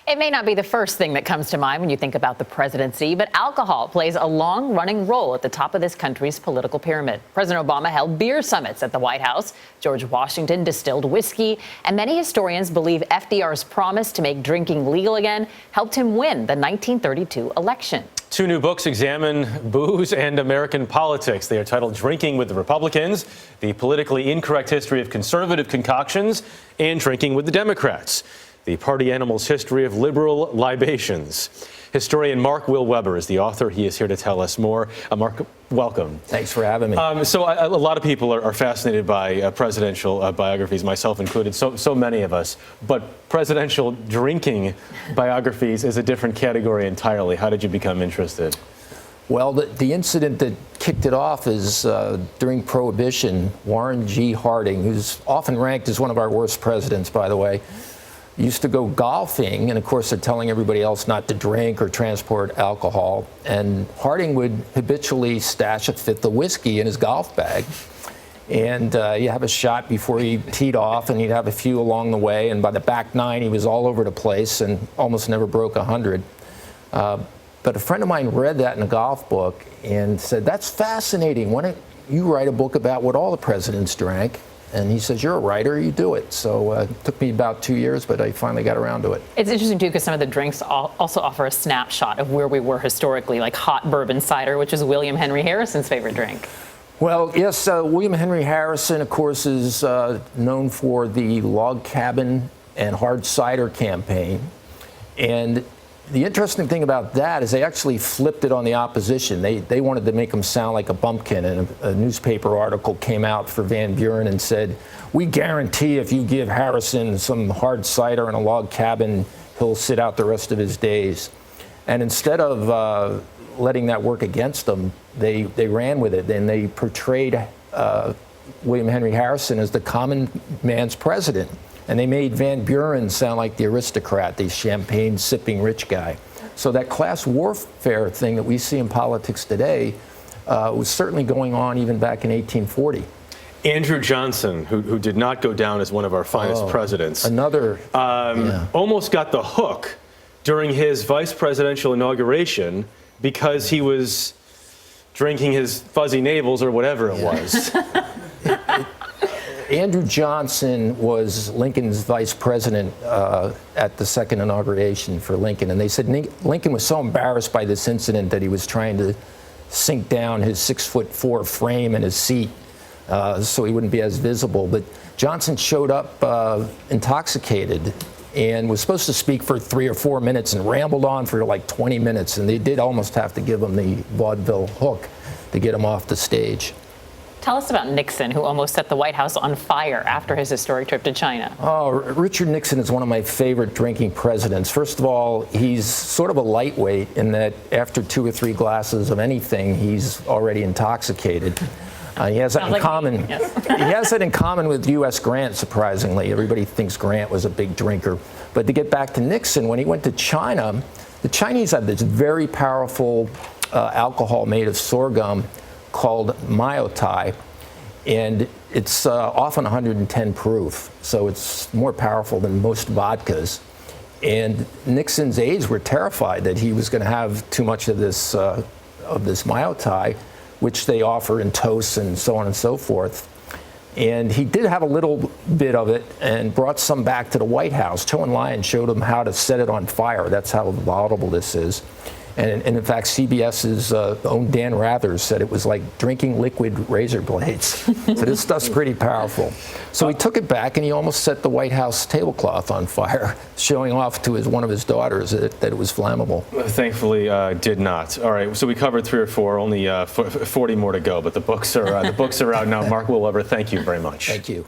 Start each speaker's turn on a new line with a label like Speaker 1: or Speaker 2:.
Speaker 1: It may not be the first thing that comes to mind when you think about the presidency, but alcohol plays a long-running role at the top of this country's political pyramid. President Obama held beer summits at the White House. George Washington distilled whiskey, and many historians believe FDR's promise to make drinking legal again helped him win the 1932 election.
Speaker 2: Two new books examine booze and American politics. They are titled Drinking with the Republicans, The Politically Incorrect History of Conservative Concoctions, and Drinking with the Democrats, The Party Animal's History of Liberal Libations. Historian Mark Will Weber is the author. He is here to tell us more. Mark, welcome.
Speaker 3: Thanks for having me.
Speaker 2: So a lot of people are fascinated by presidential biographies, myself included, so many of us. But presidential drinking biographies is a different category entirely. How did you become interested?
Speaker 3: Well, the incident that kicked it off is during Prohibition, Warren G. Harding, who's often ranked as one of our worst presidents, by the way, used to go golfing, and of course they're telling everybody else not to drink or transport alcohol, and Harding would habitually stash a fifth of whiskey in his golf bag, and you have a shot before he teed off, and he'd have a few along the way, and by the back nine he was all over the place and almost never broke 100. But a friend of mine read that in a golf book and said, "That's fascinating. Why don't you write a book about what all the presidents drank?" And he says, "You're a writer, you do it." So it took me about 2 years, but I finally got around to it.
Speaker 1: It's interesting, too, because some of the drinks also offer a snapshot of where we were historically, like hot bourbon cider, which is William Henry Harrison's favorite drink. Well,
Speaker 3: yes, William Henry Harrison, of course, is known for the log cabin and hard cider campaign. And the interesting thing about that is they actually flipped it on the opposition. They wanted to make him sound like a bumpkin, and a newspaper article came out for Van Buren and said, "We guarantee if you give Harrison some hard cider and a log cabin, he'll sit out the rest of his days." And instead of letting that work against them, they ran with it, and they portrayed William Henry Harrison as the common man's president. And they made Van Buren sound like the aristocrat, the champagne-sipping rich guy. So that class warfare thing that we see in politics today was certainly going on even back in 1840.
Speaker 2: Andrew Johnson, who did not go down as one of our finest presidents, almost got the hook during his vice presidential inauguration because he was drinking his fuzzy navels or whatever it was.
Speaker 3: Andrew Johnson was Lincoln's vice president at the second inauguration for Lincoln, and they said Lincoln was so embarrassed by this incident that he was trying to sink down his 6'4" frame in his seat so he wouldn't be as visible. But Johnson showed up intoxicated and was supposed to speak for 3 or 4 minutes and rambled on for like 20 minutes, and they did almost have to give him the vaudeville hook to get him off the stage.
Speaker 1: Tell us about Nixon, who almost set the White House on fire after his historic trip to China.
Speaker 3: Oh, Richard Nixon is one of my favorite drinking presidents. First of all, he's sort of a lightweight in that after 2 or 3 glasses of anything, he's already intoxicated. He has that in common. Yes. He has that in common with U.S. Grant, surprisingly. Everybody thinks Grant was a big drinker. But to get back to Nixon, when he went to China, the Chinese have this very powerful alcohol made of sorghum called Maotai, and it's often 110 proof, so it's more powerful than most vodkas. And Nixon's aides were terrified that he was going to have too much of this Maotai, which they offer in toasts and so on and so forth. And he did have a little bit of it and brought some back to the White House. Chou En-lai showed him how to set it on fire. That's how volatile this is. And in fact, CBS's own Dan Rathers said it was like drinking liquid razor blades. So this stuff's pretty powerful. So he took it back and he almost set the White House tablecloth on fire, showing off to one of his daughters that it was flammable.
Speaker 2: Thankfully, did not. All right, so we covered 3 or 4, only 40 more to go, but the books are out now. Mark Will Weber, thank you very much.
Speaker 3: Thank you.